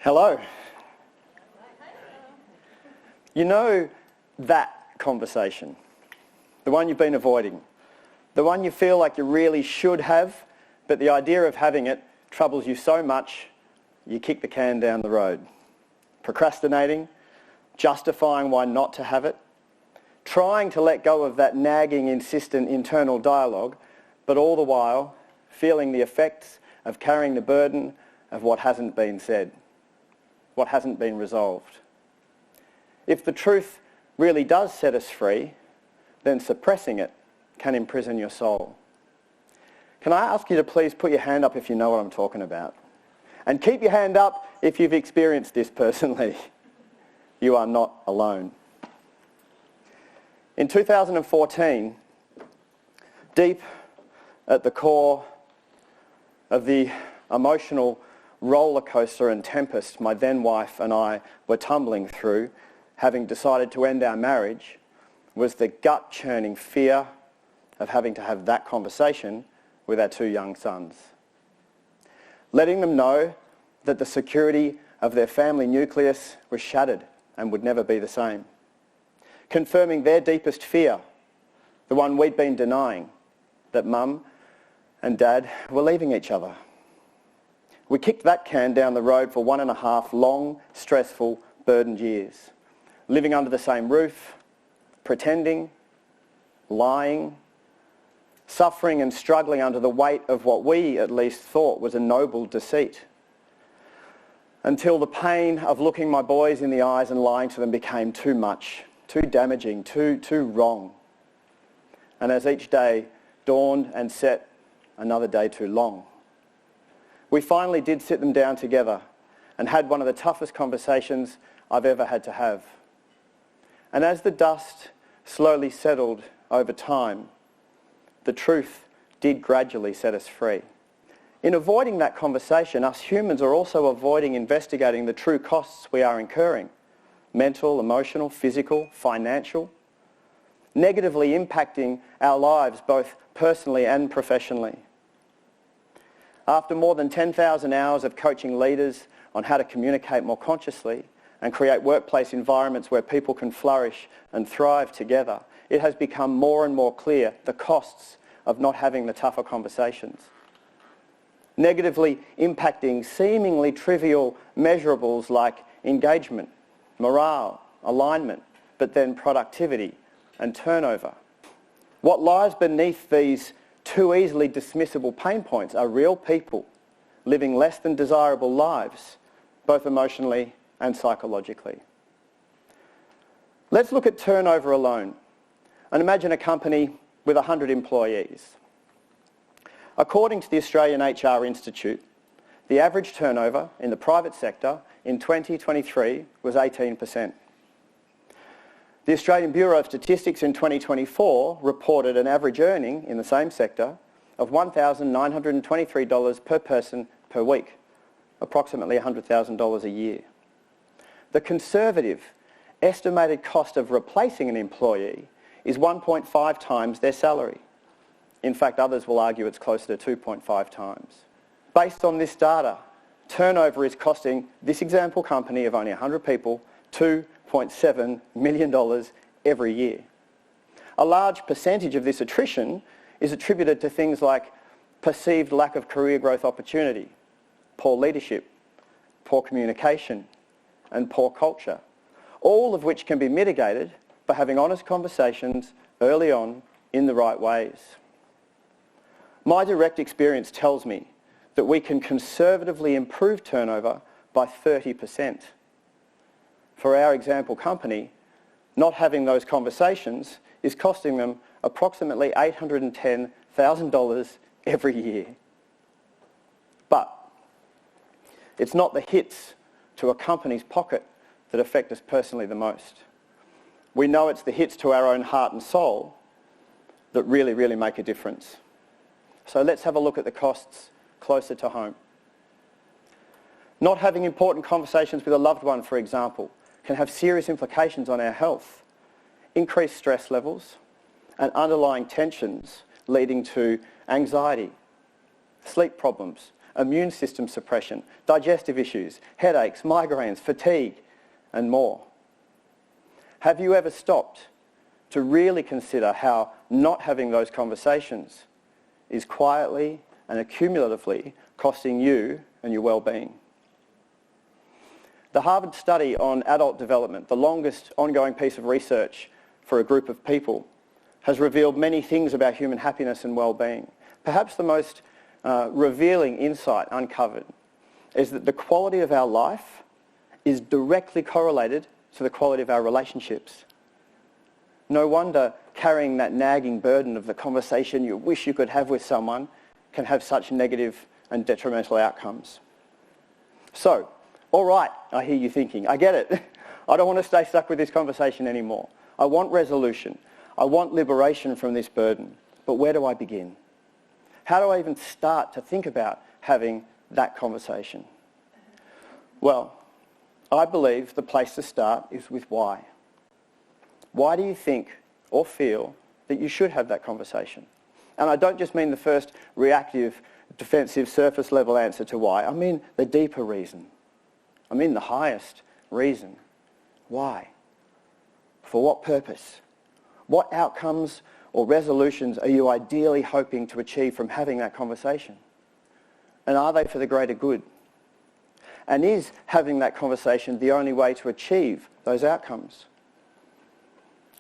Hello. You know that conversation, the one you've been avoiding, the one you feel like you really should have, but the idea of having it troubles you so much you kick the can down the road. Procrastinating, justifying why not to have it, trying to let go of that nagging, insistent internal dialogue, but all the while feeling the effects of carrying the burden of what hasn't been said, what hasn't been resolved. If the truth really does set us free, then suppressing it can imprison your soul. Can I ask you to please put your hand up if you know what I'm talking about? And keep your hand up if you've experienced this personally. You are not alone. In 2014, deep at the core of the emotional roller coaster and tempest my then wife and I were tumbling through, having decided to end our marriage, was the gut-churning fear of having to have that conversation with our two young sons. Letting them know that the security of their family nucleus was shattered and would never be the same. Confirming their deepest fear, the one we'd been denying, that Mum and Dad were leaving each other. We kicked that can down the road for 1.5 long, stressful, burdened years, living under the same roof, pretending, lying, suffering and struggling under the weight of what we at least thought was a noble deceit, until the pain of looking my boys in the eyes and lying to them became too much, too damaging, too wrong. And as each day dawned and set, another day too long. We finally did sit them down together and had one of the toughest conversations I've ever had to have. And as the dust slowly settled over time, the truth did gradually set us free. In avoiding that conversation, us humans are also avoiding investigating the true costs we are incurring: mental, emotional, physical, financial, negatively impacting our lives both personally and professionally. After more than 10,000 hours of coaching leaders on how to communicate more consciously and create workplace environments where people can flourish and thrive together, it has become more and more clear the costs of not having the tougher conversations. Negatively impacting seemingly trivial measurables like engagement, morale, alignment, but then productivity and turnover. What lies beneath these too easily dismissible pain points are real people living less than desirable lives, both emotionally and psychologically. Let's look at turnover alone and imagine a company with 100 employees. According to the Australian HR Institute, the average turnover in the private sector in 2023 was 18%. The Australian Bureau of Statistics in 2024 reported an average earning in the same sector of $1,923 per person per week, approximately $100,000 a year. The conservative estimated cost of replacing an employee is 1.5 times their salary. In fact, others will argue it's closer to 2.5 times. Based on this data, turnover is costing this example company of only 100 people $2.7 million every year. A large percentage of this attrition is attributed to things like perceived lack of career growth opportunity, poor leadership, poor communication, and poor culture, all of which can be mitigated by having honest conversations early on in the right ways. My direct experience tells me that we can conservatively improve turnover by 30%. For our example company, not having those conversations is costing them approximately $810,000 every year. But it's not the hits to a company's pocket that affect us personally the most. We know it's the hits to our own heart and soul that really make a difference. So let's have a look at the costs closer to home. Not having important conversations with a loved one, for example, can have serious implications on our health, increased stress levels, and underlying tensions leading to anxiety, sleep problems, immune system suppression, digestive issues, headaches, migraines, fatigue, and more. Have you ever stopped to really consider how not having those conversations is quietly and accumulatively costing you and your well-being? The Harvard study on adult development, the longest ongoing piece of research for a group of people, has revealed many things about human happiness and well-being. Perhaps the most revealing insight uncovered is that the quality of our life is directly correlated to the quality of our relationships. No wonder carrying that nagging burden of the conversation you wish you could have with someone can have such negative and detrimental outcomes. So, all right, I hear you thinking, I get it. I don't want to stay stuck with this conversation anymore. I want resolution. I want liberation from this burden. But where do I begin? How do I even start to think about having that conversation? Well, I believe the place to start is with why. Why do you think or feel that you should have that conversation? And I don't just mean the first reactive, defensive, surface level answer to why. I mean the deeper reason. I mean the highest reason. Why? For what purpose? What outcomes or resolutions are you ideally hoping to achieve from having that conversation? And are they for the greater good? And is having that conversation the only way to achieve those outcomes?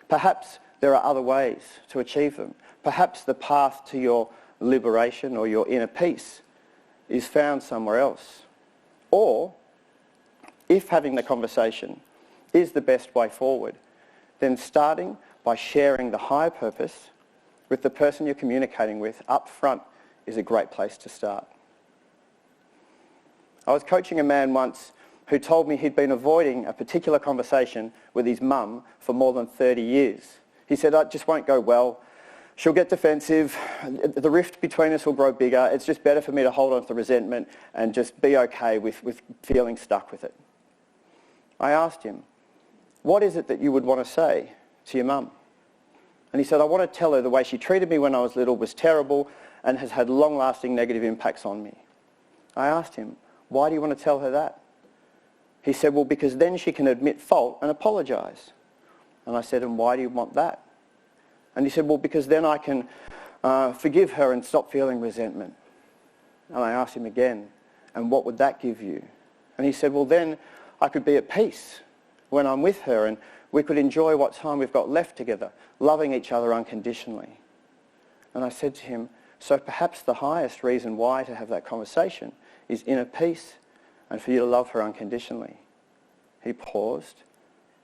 Perhaps there are other ways to achieve them. Perhaps the path to your liberation or your inner peace is found somewhere else. Or, if having the conversation is the best way forward, then starting by sharing the higher purpose with the person you're communicating with up front is a great place to start. I was coaching a man once who told me he'd been avoiding a particular conversation with his mum for more than 30 years. He said, "It just won't go well. She'll get defensive. The rift between us will grow bigger. It's just better for me to hold on to the resentment and just be okay with feeling stuck with it." I asked him, "What is it that you would want to say to your mum?" And he said, "I want to tell her the way she treated me when I was little was terrible and has had long-lasting negative impacts on me." I asked him, "Why do you want to tell her that?" He said, "Well, because then she can admit fault and apologise." And I said, "And why do you want that?" And he said, "Well, because then I can forgive her and stop feeling resentment." And I asked him again, "And what would that give you?" And he said, "Well, then I could be at peace when I'm with her and we could enjoy what time we've got left together, loving each other unconditionally." And I said to him, "So perhaps the highest reason why to have that conversation is inner peace and for you to love her unconditionally." He paused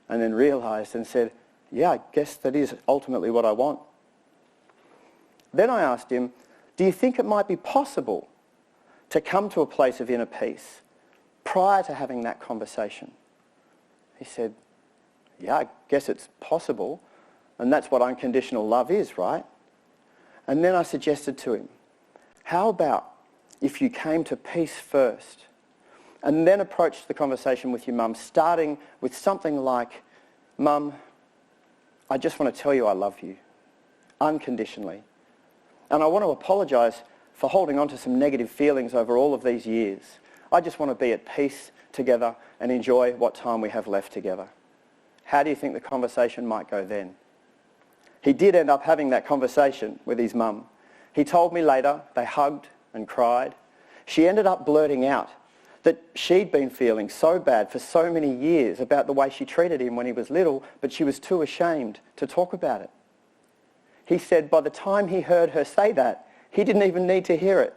and then realised and said, "Yeah, I guess that is ultimately what I want." Then I asked him, "Do you think it might be possible to come to a place of inner peace prior to having that conversation?" He said, "Yeah, I guess it's possible. And that's what unconditional love is, right?" And then I suggested to him, "How about if you came to peace first and then approached the conversation with your mum, starting with something like, 'Mum, I just want to tell you I love you, unconditionally. And I want to apologise for holding on to some negative feelings over all of these years. I just want to be at peace together and enjoy what time we have left together.'" How do you think the conversation might go then? He did end up having that conversation with his mum. He told me later they hugged and cried. She ended up blurting out that she'd been feeling so bad for so many years about the way she treated him when he was little, but she was too ashamed to talk about it. He said by the time he heard her say that, he didn't even need to hear it.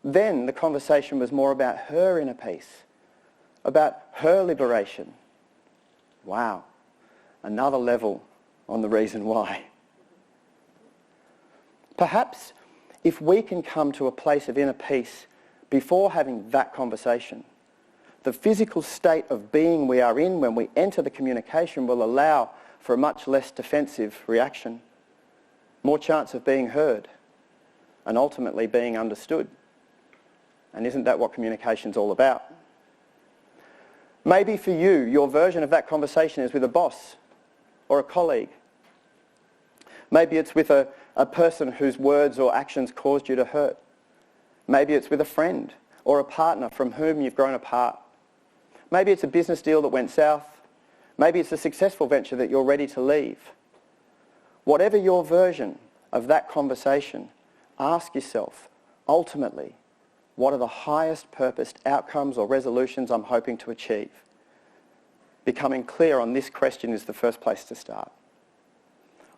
Then the conversation was more about her inner peace, about her liberation. Wow, another level on the reason why. Perhaps if we can come to a place of inner peace before having that conversation, the physical state of being we are in when we enter the communication will allow for a much less defensive reaction, more chance of being heard, and ultimately being understood. And isn't that what communication's all about? Maybe for you, your version of that conversation is with a boss or a colleague. Maybe it's with a person whose words or actions caused you to hurt. Maybe it's with a friend or a partner from whom you've grown apart. Maybe it's a business deal that went south. Maybe it's a successful venture that you're ready to leave. Whatever your version of that conversation, ask yourself, ultimately, what are the highest purposed outcomes or resolutions I'm hoping to achieve? Becoming clear on this question is the first place to start.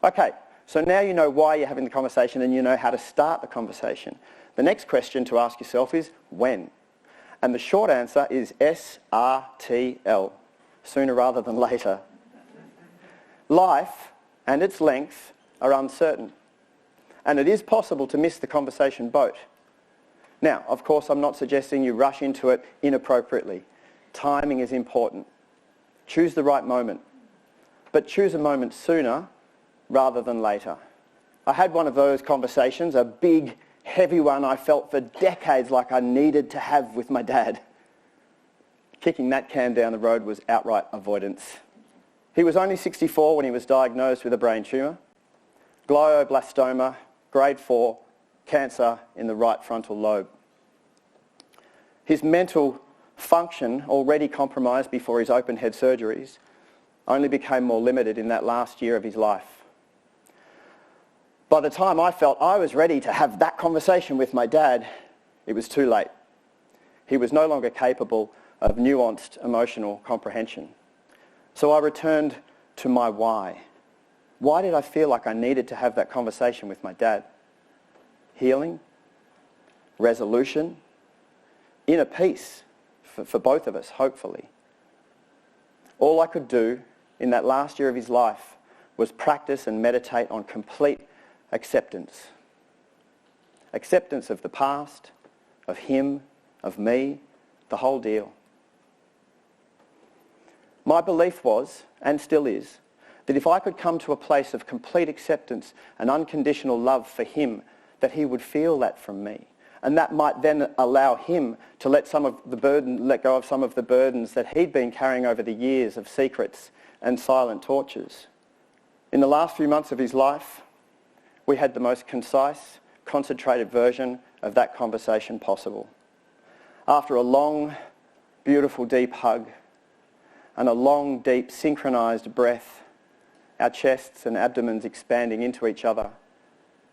Okay, so now you know why you're having the conversation and you know how to start the conversation. The next question to ask yourself is when? And the short answer is SRTL, sooner rather than later. Life and its length are uncertain, and it is possible to miss the conversation boat. Now, of course, I'm not suggesting you rush into it inappropriately. Timing is important. Choose the right moment, but choose a moment sooner rather than later. I had one of those conversations, a big, heavy one I felt for decades like I needed to have with my dad. Kicking that can down the road was outright avoidance. He was only 64 when he was diagnosed with a brain tumour, glioblastoma, grade 4, cancer in the right frontal lobe. His mental function, already compromised before his open head surgeries, only became more limited in that last year of his life. By the time I felt I was ready to have that conversation with my dad, it was too late. He was no longer capable of nuanced emotional comprehension. So I returned to my why. Why did I feel like I needed to have that conversation with my dad? Healing, resolution, inner peace for both of us, hopefully. All I could do in that last year of his life was practice and meditate on complete acceptance. Acceptance of the past, of him, of me, the whole deal. My belief was, and still is, that if I could come to a place of complete acceptance and unconditional love for him, that he would feel that from me. And that might then allow him to let go of some of the burdens that he'd been carrying over the years of secrets and silent tortures. In the last few months of his life, we had the most concise, concentrated version of that conversation possible. After a long, beautiful, deep hug and a long, deep, synchronized breath, our chests and abdomens expanding into each other,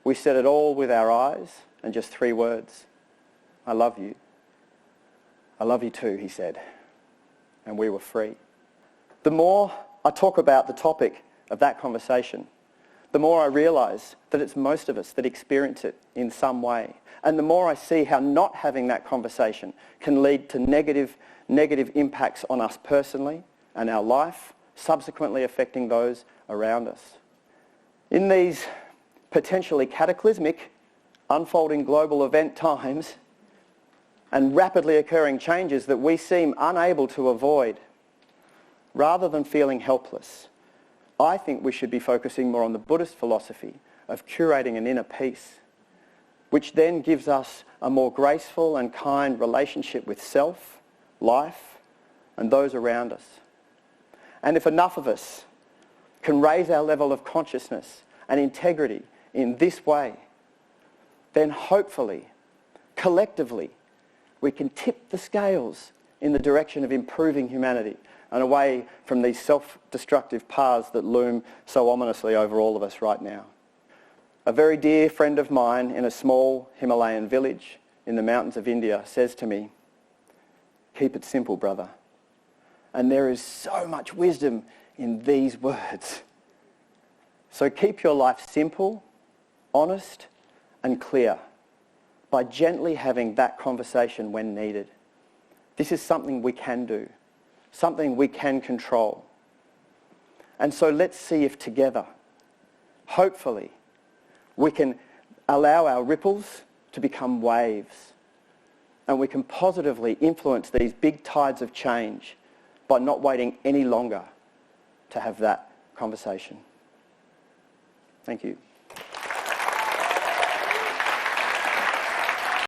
we said it all with our eyes and just 3 words. I love you. I love you too, he said. And we were free. The more I talk about the topic of that conversation, the more I realise that it's most of us that experience it in some way. And the more I see how not having that conversation can lead to negative impacts on us personally and our life, subsequently affecting those around us. In these potentially cataclysmic, unfolding global event times and rapidly occurring changes that we seem unable to avoid, rather than feeling helpless, I think we should be focusing more on the Buddhist philosophy of curating an inner peace, which then gives us a more graceful and kind relationship with self, life, and those around us. And if enough of us can raise our level of consciousness and integrity in this way, then hopefully, collectively, we can tip the scales in the direction of improving humanity and away from these self-destructive paths that loom so ominously over all of us right now. A very dear friend of mine in a small Himalayan village in the mountains of India says to me, "Keep it simple, brother." And there is so much wisdom in these words. So keep your life simple, honest, and clear by gently having that conversation when needed. This is something we can do, something we can control. And so let's see if together, hopefully, we can allow our ripples to become waves, and we can positively influence these big tides of change by not waiting any longer to have that conversation. Thank you.